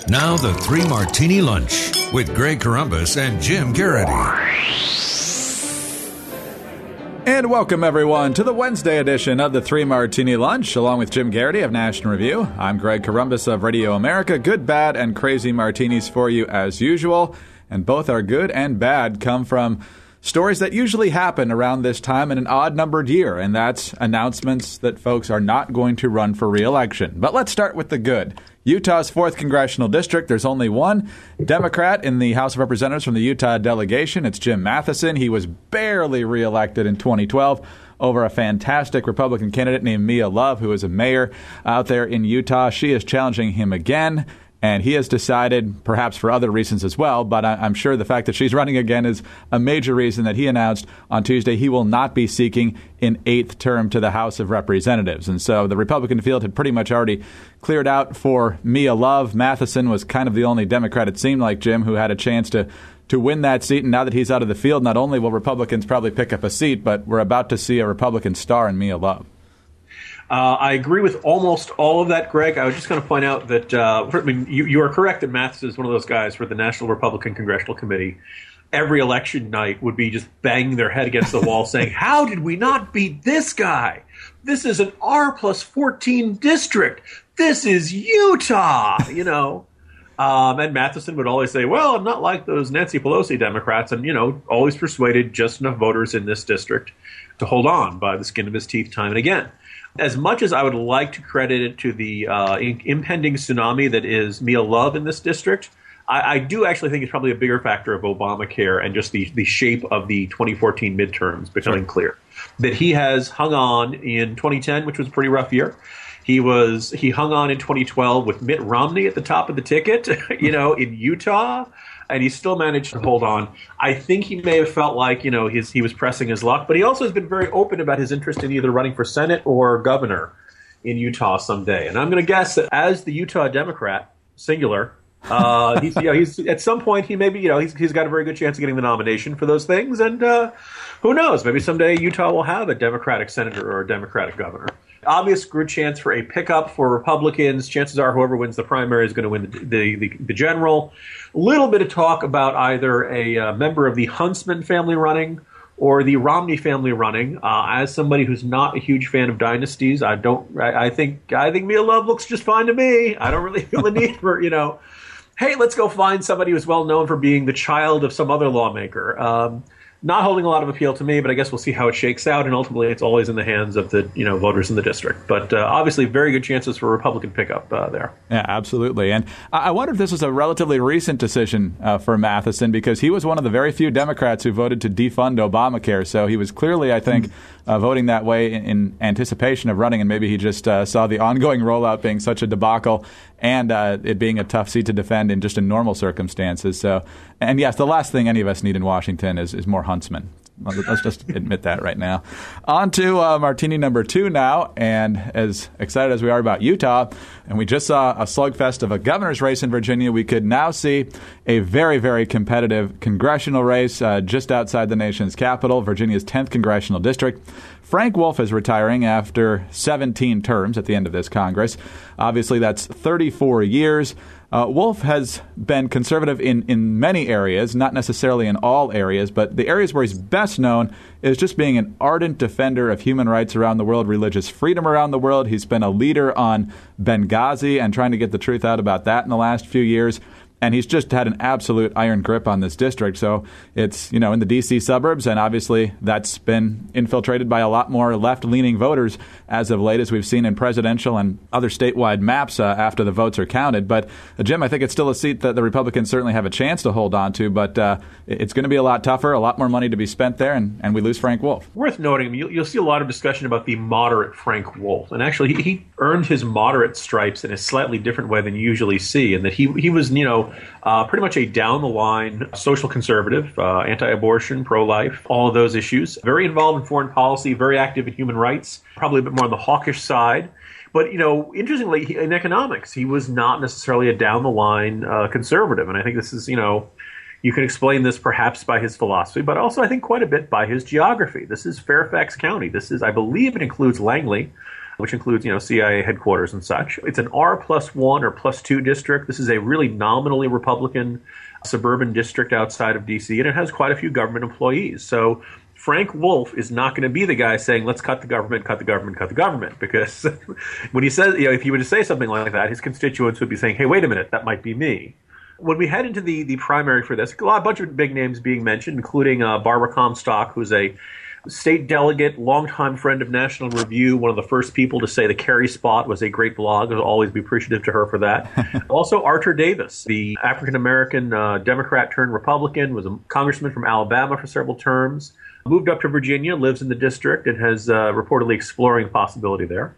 Now the Three Martini Lunch with Greg Corombos and Jim Garrity. And welcome, everyone, to the Wednesday edition of the Three Martini Lunch, along with Jim Garrity of National Review. I'm Greg Corombos of Radio America. Good, bad, and crazy martinis for you as usual. And both our good and bad come from stories that usually happen around this time in an odd-numbered year, and that's announcements that folks are not going to run for re-election. But let's start with the good. Utah's 4th Congressional District, there's only one Democrat in the House of Representatives from the Utah delegation. It's Jim Matheson. He was barely reelected in 2012 over a fantastic Republican candidate named Mia Love, who is a mayor out there in Utah. She is challenging him again. And he has decided, perhaps for other reasons as well, but I'm sure the fact that she's running again is a major reason that he announced on Tuesday he will not be seeking an 8th term to the House of Representatives. And so the Republican field had pretty much already cleared out for Mia Love. Matheson was kind of the only Democrat, it seemed like, Jim, who had a chance to win that seat. And now that he's out of the field, not only will Republicans probably pick up a seat, but we're about to see a Republican star in Mia Love. I agree with almost all of that, Greg. I was just going to point out that you are correct that Matheson is one of those guys for the National Republican Congressional Committee. Every election night would be just banging their head against the wall saying, how did we not beat this guy? This is an R+14 district. This is Utah, you know. And Matheson would always say, well, I'm not like those Nancy Pelosi Democrats, and, you know, always persuaded just enough voters in this district to hold on by the skin of his teeth time and again. As much as I would like to credit it to the impending tsunami that is Mia Love in this district, I do actually think it's probably a bigger factor of Obamacare and just the shape of the 2014 midterms becoming clear. That he has hung on in 2010, which was a pretty rough year. He hung on in 2012 with Mitt Romney at the top of the ticket, you know, in Utah. And he still managed to hold on. I think he may have felt like, you know, he was pressing his luck, but he also has been very open about his interest in either running for Senate or governor in Utah someday. And I'm going to guess that as the Utah Democrat, singular, he's at some point he maybe, you know, he's got a very good chance of getting the nomination for those things. And who knows? Maybe someday Utah will have a Democratic senator or a Democratic governor. Obvious good chance for a pickup for Republicans. Chances are whoever wins the primary is going to win the general. A little bit of talk about either a member of the Huntsman family running or the Romney family running. As somebody who's not a huge fan of dynasties, I think Mia Love looks just fine to me. I don't really feel the need for, you know, hey, let's go find somebody who's well known for being the child of some other lawmaker. Not holding a lot of appeal to me, but I guess we'll see how it shakes out. And ultimately, it's always in the hands of the voters in the district. But obviously, very good chances for a Republican pickup there. Yeah, absolutely. And I wonder if this was a relatively recent decision for Matheson, because he was one of the very few Democrats who voted to defund Obamacare. So he was clearly, I think, voting that way in anticipation of running. And maybe he just saw the ongoing rollout being such a debacle and it being a tough seat to defend in normal circumstances. So, and yes, the last thing any of us need in Washington is more Huntsman. Let's just admit that right now. On to Martini number 2 now. And as excited as we are about Utah, and we just saw a slugfest of a governor's race in Virginia, we could now see a very, very competitive congressional race just outside the nation's capital, Virginia's 10th congressional district. Frank Wolf is retiring after 17 terms at the end of this Congress. Obviously, that's 34 years. Wolf has been conservative in many areas, not necessarily in all areas, but the areas where he's best known is just being an ardent defender of human rights around the world, religious freedom around the world. He's been a leader on Benghazi and trying to get the truth out about that in the last few years. And he's just had an absolute iron grip on this district. So it's, in the D.C. suburbs, and obviously that's been infiltrated by a lot more left-leaning voters as of late, as we've seen in presidential and other statewide maps after the votes are counted. But, Jim, I think it's still a seat that the Republicans certainly have a chance to hold on to, but it's going to be a lot tougher, a lot more money to be spent there, and we lose Frank Wolf. Worth noting, you'll see a lot of discussion about the moderate Frank Wolf. And actually, he earned his moderate stripes in a slightly different way than you usually see, in that he was, pretty much a down-the-line social conservative, anti-abortion, pro-life, all of those issues. Very involved in foreign policy, very active in human rights, probably a bit more on the hawkish side. But, interestingly, in economics, he was not necessarily a down-the-line conservative. And I think this is, you can explain this perhaps by his philosophy, but also I think quite a bit by his geography. This is Fairfax County. This is, I believe it includes Langley. which includes, CIA headquarters and such. It's an R+1 or +2 district. This is a really nominally Republican suburban district outside of D.C., and it has quite a few government employees. So Frank Wolf is not going to be the guy saying, let's cut the government, cut the government, cut the government, because when he says, if he were to say something like that, his constituents would be saying, hey, wait a minute, that might be me. When we head into the primary for this, a bunch of big names being mentioned, including Barbara Comstock, who's a state delegate, longtime friend of National Review, one of the first people to say the Kerry Spot was a great blog. I'll always be appreciative to her for that. Also, Archer Davis, the African-American Democrat turned Republican, was a congressman from Alabama for several terms, moved up to Virginia, lives in the district, and has reportedly exploring the possibility there.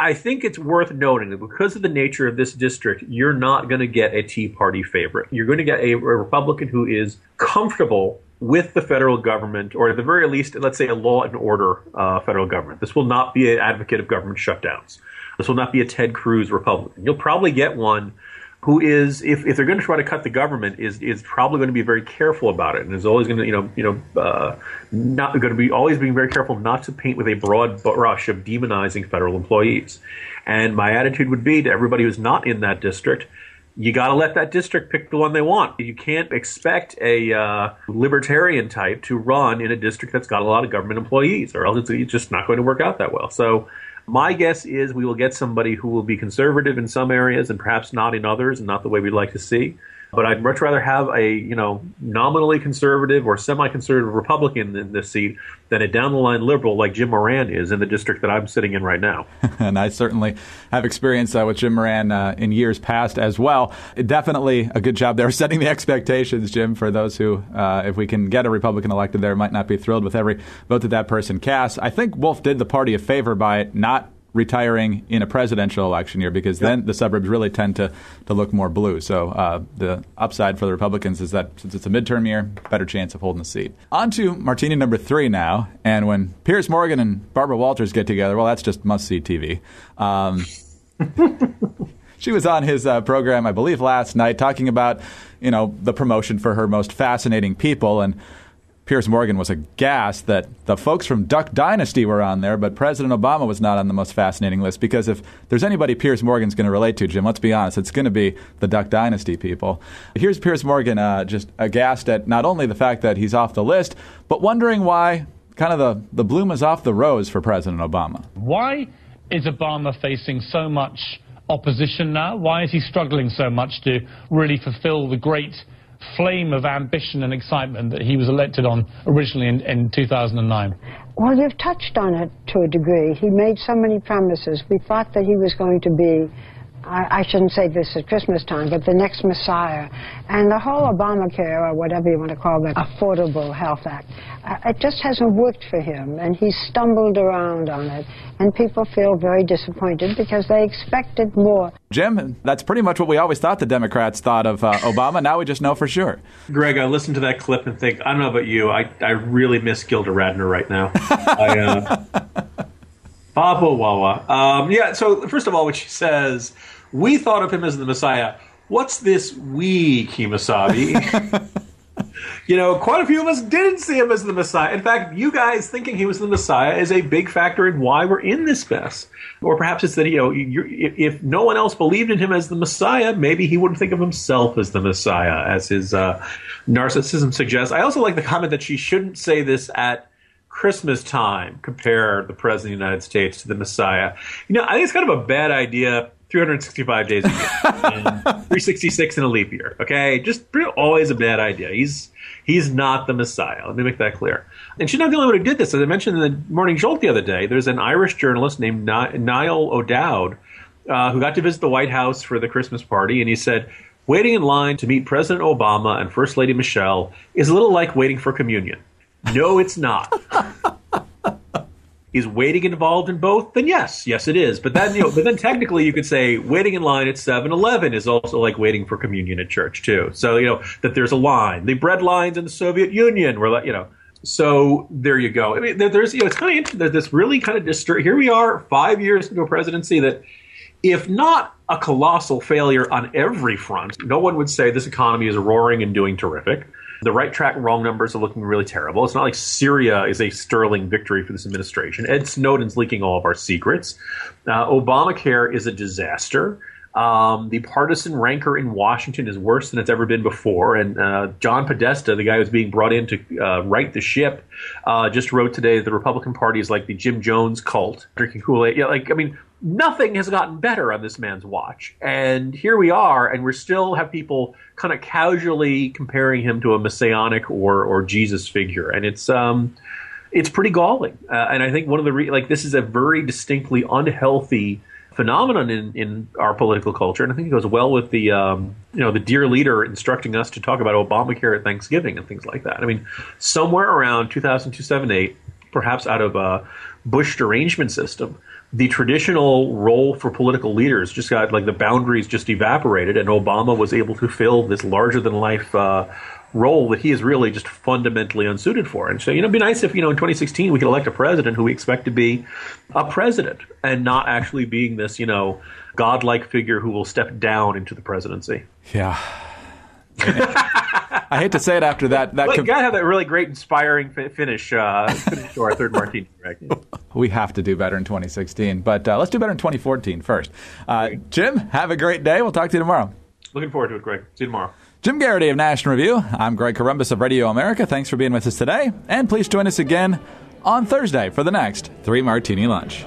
I think it's worth noting that because of the nature of this district, you're not going to get a Tea Party favorite. You're going to get a Republican who is comfortable with the federal government, or at the very least, let's say a law and order federal government. This will not be an advocate of government shutdowns. This will not be a Ted Cruz Republican. You'll probably get one who is, if they're going to try to cut the government, is probably going to be very careful about it, and is always going to, not going to be always being very careful not to paint with a broad brush of demonizing federal employees. And my attitude would be to everybody who's not in that district, you got to let that district pick the one they want. You can't expect a libertarian type to run in a district that's got a lot of government employees, or else it's just not going to work out that well. So my guess is we will get somebody who will be conservative in some areas and perhaps not in others, and not the way we'd like to see. But I'd much rather have a, nominally conservative or semi-conservative Republican in this seat than a down-the-line liberal like Jim Moran is in the district that I'm sitting in right now. And I certainly have experience with Jim Moran in years past as well. Definitely a good job there setting the expectations, Jim, for those who, if we can get a Republican elected there, might not be thrilled with every vote that person casts. I think Wolf did the party a favor by not retiring in a presidential election year, because then the suburbs really tend to look more blue. So the upside for the Republicans is that since it's a midterm year, better chance of holding the seat. On to Martini number 3 now. And when Piers Morgan and Barbara Walters get together, well, that's just must-see TV. She was on his program, I believe, last night, talking about, the promotion for her most fascinating people. And Piers Morgan was aghast that the folks from Duck Dynasty were on there, but President Obama was not on the most fascinating list, because if there's anybody Piers Morgan's going to relate to, Jim, let's be honest, it's going to be the Duck Dynasty people. Here's Piers Morgan just aghast at not only the fact that he's off the list, but wondering why kind of the bloom is off the rose for President Obama. Why is Obama facing so much opposition now? Why is he struggling so much to really fulfill the great flame of ambition and excitement that he was elected on originally in 2009? Well, you've touched on it to a degree. He made so many promises. We thought that he was going to be, I shouldn't say this at Christmas time, but the next Messiah. And the whole Obamacare, or whatever you want to call it, Affordable Health Act, it just hasn't worked for him, and he's stumbled around on it. And people feel very disappointed because they expected more. Jim, that's pretty much what we always thought the Democrats thought of Obama. Now we just know for sure. Greg, I listened to that clip and think, I don't know about you, I really miss Gilda Radner right now. Baba Wawa. So first of all, what she says, we thought of him as the Messiah. What's this we, Kemosabe? Quite a few of us didn't see him as the Messiah. In fact, you guys thinking he was the Messiah is a big factor in why we're in this mess. Or perhaps it's that, if no one else believed in him as the Messiah, maybe he wouldn't think of himself as the Messiah, as his narcissism suggests. I also like the comment that she shouldn't say this at Christmas time, compare the President of the United States to the Messiah. I think it's kind of a bad idea 365 days a year, and 366 in a leap year. Okay, just always a bad idea. He's not the Messiah. Let me make that clear. And she's not the only one who did this. As I mentioned in the Morning Jolt the other day, there's an Irish journalist named Niall O'Dowd who got to visit the White House for the Christmas party, and he said, waiting in line to meet President Obama and First Lady Michelle is a little like waiting for communion. No, it's not. Is waiting involved in both? Then yes it is. But then technically you could say waiting in line at 7-Eleven is also like waiting for communion at church too. So that there's a line. The bread lines in the Soviet Union were So there you go. I mean, there's it's kind of interesting. There's this really kind of here we are 5 years into a presidency that, if not a colossal failure on every front, no one would say this economy is roaring and doing terrific. The right track, wrong numbers are looking really terrible. It's not like Syria is a sterling victory for this administration. Ed Snowden's leaking all of our secrets. Obamacare is a disaster. The partisan rancor in Washington is worse than it's ever been before. And John Podesta, the guy who's being brought in to right the ship, just wrote today that the Republican Party is like the Jim Jones cult, drinking Kool-Aid. Yeah, nothing has gotten better on this man's watch. And here we are, and we still have people kind of casually comparing him to a messianic or Jesus figure. And it's pretty galling. And I think one of the this is a very distinctly unhealthy phenomenon in our political culture, and I think it goes well with the the dear leader instructing us to talk about Obamacare at Thanksgiving and things like that. I mean, somewhere around 2002, 2008, perhaps out of a Bush derangement system, the traditional role for political leaders just got the boundaries just evaporated, and Obama was able to fill this larger than life role that he is really just fundamentally unsuited for. And so, it'd be nice if, in 2016 we could elect a president who we expect to be a president and not actually being this, godlike figure who will step down into the presidency. Yeah. I hate to say it after that. You gotta have that really great, inspiring finish to our third martini. We have to do better in 2016, but let's do better in 2014 first. Jim, have a great day. We'll talk to you tomorrow. Looking forward to it, Greg. See you tomorrow. Jim Garrity of National Review. I'm Greg Corombos of Radio America. Thanks for being with us today, and please join us again on Thursday for the next Three Martini Lunch.